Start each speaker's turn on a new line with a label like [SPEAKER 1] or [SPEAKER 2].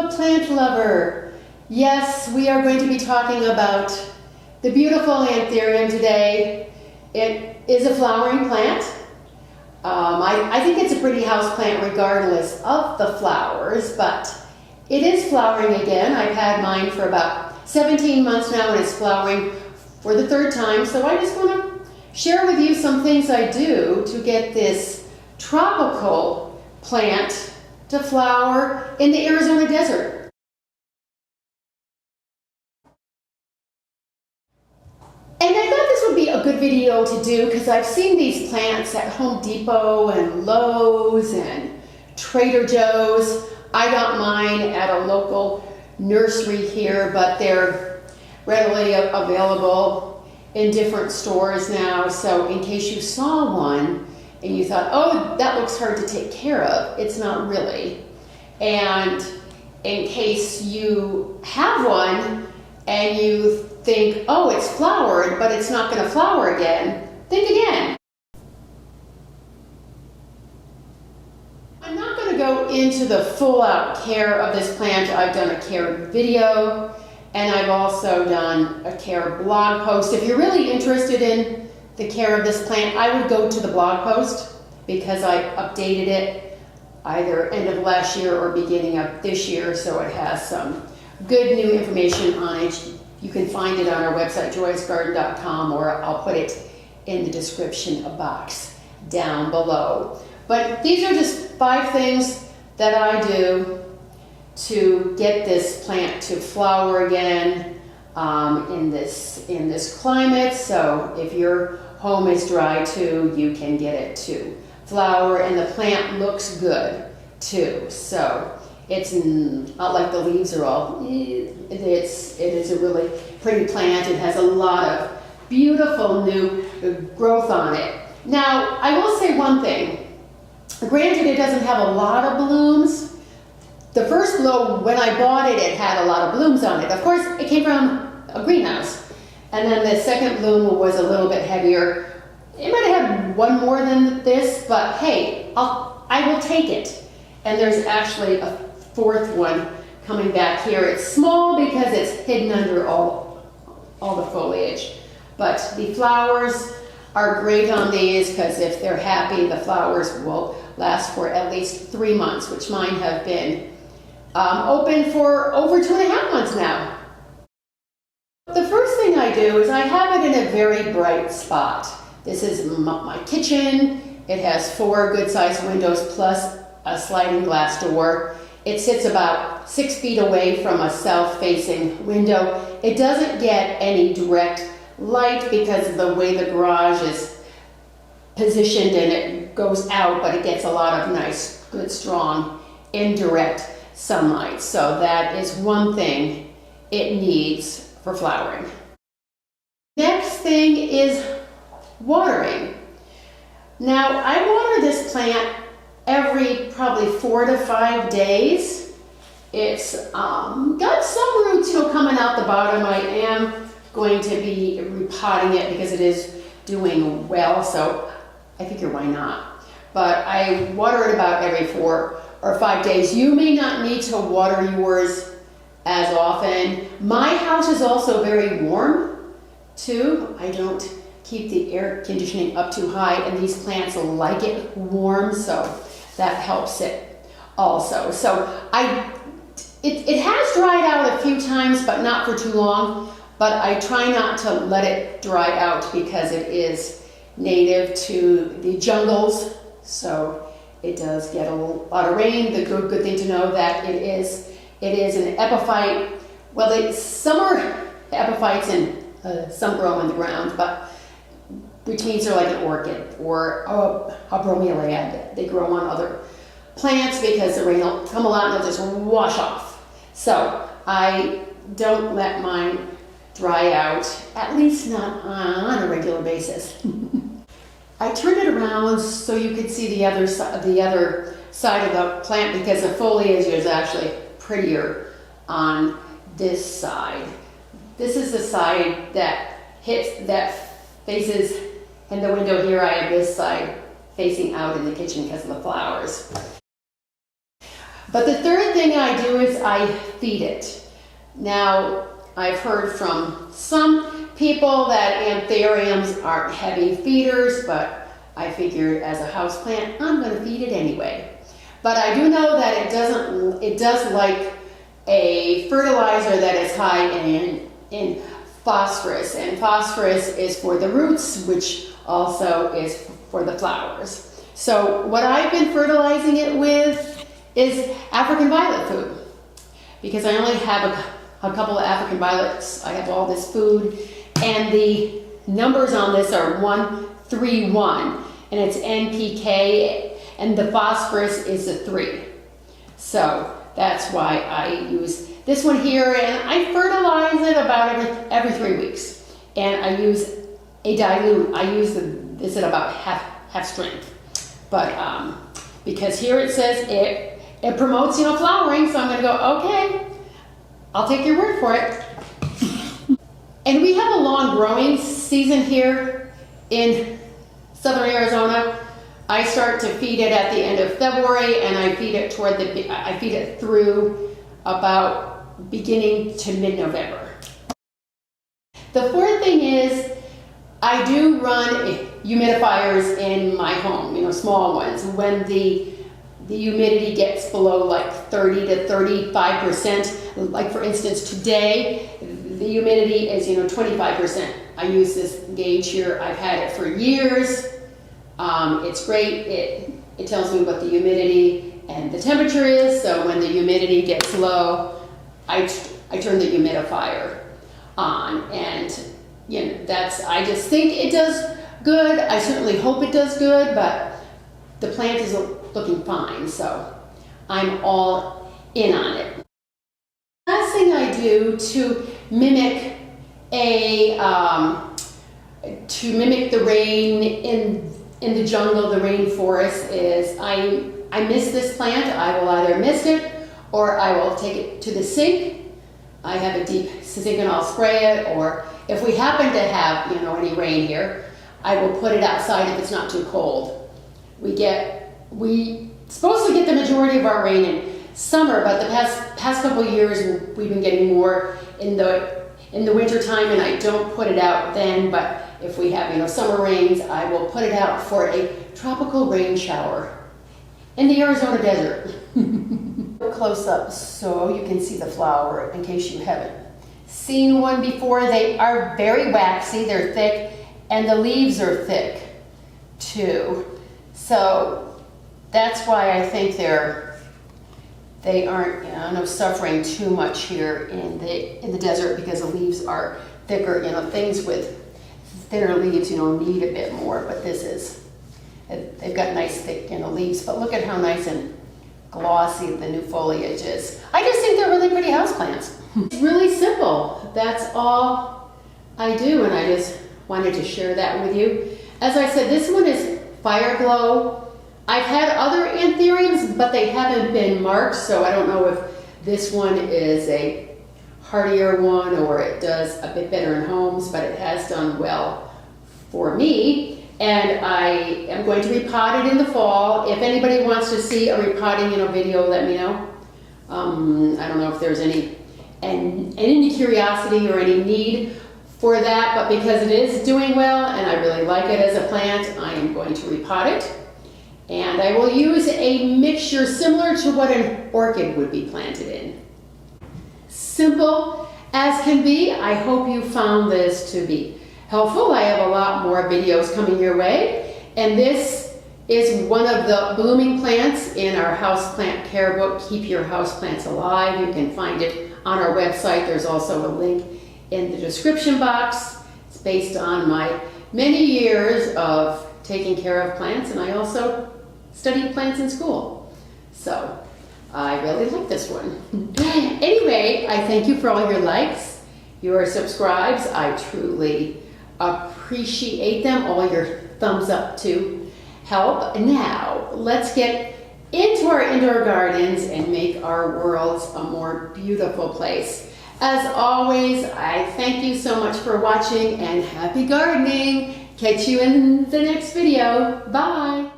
[SPEAKER 1] fellow plant lover. Yes, we are going to be talking about the beautiful Anthurium today. It is a flowering plant. I think it's a pretty house plant regardless of the flowers, but it is flowering again. I've had mine for about 17 months now and it's flowering for the third time. So I just want to share with you some things I do to get this tropical plant to flower in the Arizona desert. And I thought this would be a good video to do because I've seen these plants at Home Depot and Lowe's and Trader Joe's. I got mine at a local nursery here, but they're readily available in different stores now. So in case you saw one and you thought, oh, that looks hard to take care of, it's not really. And in case you have one and you think, oh, it's flowered, but it's not going to flower again, think again. I'm not going to go into the full-out care of this plant. I've done a care video, and I've also done a care blog post. If you're really interested in the care of this plant, I would go to the blog post because I updated it either end of last year or beginning of this year, so it has some good new information on it. You can find it on our website, joyousgarden.com, or I'll put it in the description box down below. But these are just 5 things that I do to get this plant to flower again in this climate. So if your home is dry too, you can get it to flower, and the plant looks good too. So it's not like the leaves are all, it is a really pretty plant. It has a lot of beautiful new growth on it. Now, I will say one thing. Granted, it doesn't have a lot of blooms. The first blow, when I bought it, it had a lot of blooms on it. Of course, it came from a greenhouse. And then the second bloom was a little bit heavier. It might have had one more than this, but hey, I will take it. And there's actually a 4th one coming back here. It's small because it's hidden under all the foliage. But the flowers are great on these because if they're happy, the flowers will last for at least 3 months, which mine have been open for over 2.5 months now. The first thing I do is I have it in a very bright spot. This is my kitchen. It has 4 good-sized windows plus a sliding glass door. It sits about 6 feet away from a south-facing window. It doesn't get any direct light because of the way the garage is positioned, and it goes out, but it gets a lot of nice, good, strong, indirect sunlight. So that is one thing it needs for flowering. Next thing is watering. Now, I water this plant every probably 4 to 5 days. It's got some roots coming out the bottom. I am going to be repotting it because it is doing well, so I figure why not. But I water it about every 4 or 5 days. You may not need to water yours as often. My house is also very warm too. I don't keep the air conditioning up too high, and these plants like it warm, so that helps it also. So it has dried out a few times, but not for too long. But I try not to let it dry out because it is native to the jungles, so it does get a lot of rain. The good thing to know that it is an epiphyte. Well, some are epiphytes and some grow in the ground, but which means they're like an orchid or a bromeliad. They grow on other plants because the rain will come a lot and they'll just wash off. So I don't let mine dry out, at least not on a regular basis. I turned it around so you could see the other side of the plant because the foliage is actually prettier on this side. This is the side that faces in the window here. I have this side facing out in the kitchen because of the flowers. But the third thing I do is I feed it. Now, I've heard from some people that anthuriums aren't heavy feeders, but I figured as a houseplant, I'm going to feed it anyway. But I do know that it does like a fertilizer that is high in phosphorus, and phosphorus is for the roots, which also is for the flowers. So what I've been fertilizing it with is African violet food, because I only have a couple of African violets. I have all this food, and the numbers on this are 131, and it's NPK, and the phosphorus is a 3. So that's why I use this one here, and I fertilize it about every 3 weeks. And I use a dilute. I use this at about half strength. But because here it says it promotes, flowering, so I'm going to go, okay, I'll take your word for it. And we have a long growing season here in southern Arizona. I start to feed it at the end of February, and I feed it through about beginning to mid-November. The fourth thing is I do run humidifiers in my home, small ones. When the humidity gets below like 30 to 35%, like for instance today, the humidity is 25%. I use this gauge here. I've had it for years. It's great. It tells me what the humidity and the temperature is. So when the humidity gets low, I turn the humidifier on, and I just think it does good. I certainly hope it does good, but the plant is looking fine, so I'm all in on it. Last thing I do to mimic the rain in the jungle, the rainforest, is I mist this plant. I will either mist it or I will take it to the sink. I have a deep sink and I'll spray it, or if we happen to have any rain here, I will put it outside if it's not too cold. We supposed to get the majority of our rain in summer, but the past couple of years we've been getting more in the winter time, and I don't put it out then. But if we have summer rains, I will put it out for a tropical rain shower in the Arizona desert. Close up so you can see the flower in case you haven't seen one before. They are very waxy, they're thick, and the leaves are thick too. So that's why I think they aren't suffering too much here in the desert, because the leaves are thicker. Things with thinner leaves need a bit more, but they've got nice thick leaves. But look at how nice and glossy the new foliage is. I just think they're really pretty houseplants. It's really simple. That's all I do, and I just wanted to share that with you. As I said, this one is Fire Glow. I've had other anthuriums, but they haven't been marked, so I don't know if this one is a hardier one or it does a bit better in homes, but it has done well for me. And I am going to repot it in the fall. If anybody wants to see a repotting video, let me know. I don't know if there's any curiosity or any need for that, but because it is doing well and I really like it as a plant, I am going to repot it. And I will use a mixture similar to what an orchid would be planted in. Simple as can be. I hope you found this to be helpful. I have a lot more videos coming your way, and this is one of the blooming plants in our houseplant care book, Keep Your Houseplants Alive. You can find it on our website. There's also a link in the description box. It's based on my many years of taking care of plants, and I also studied plants in school. So I really like this one. Anyway, I thank you for all your likes, your subscribes. I truly appreciate them. All your thumbs up to help. Now, let's get into our indoor gardens and make our worlds a more beautiful place. As always, I thank you so much for watching, and happy gardening. Catch you in the next video. Bye.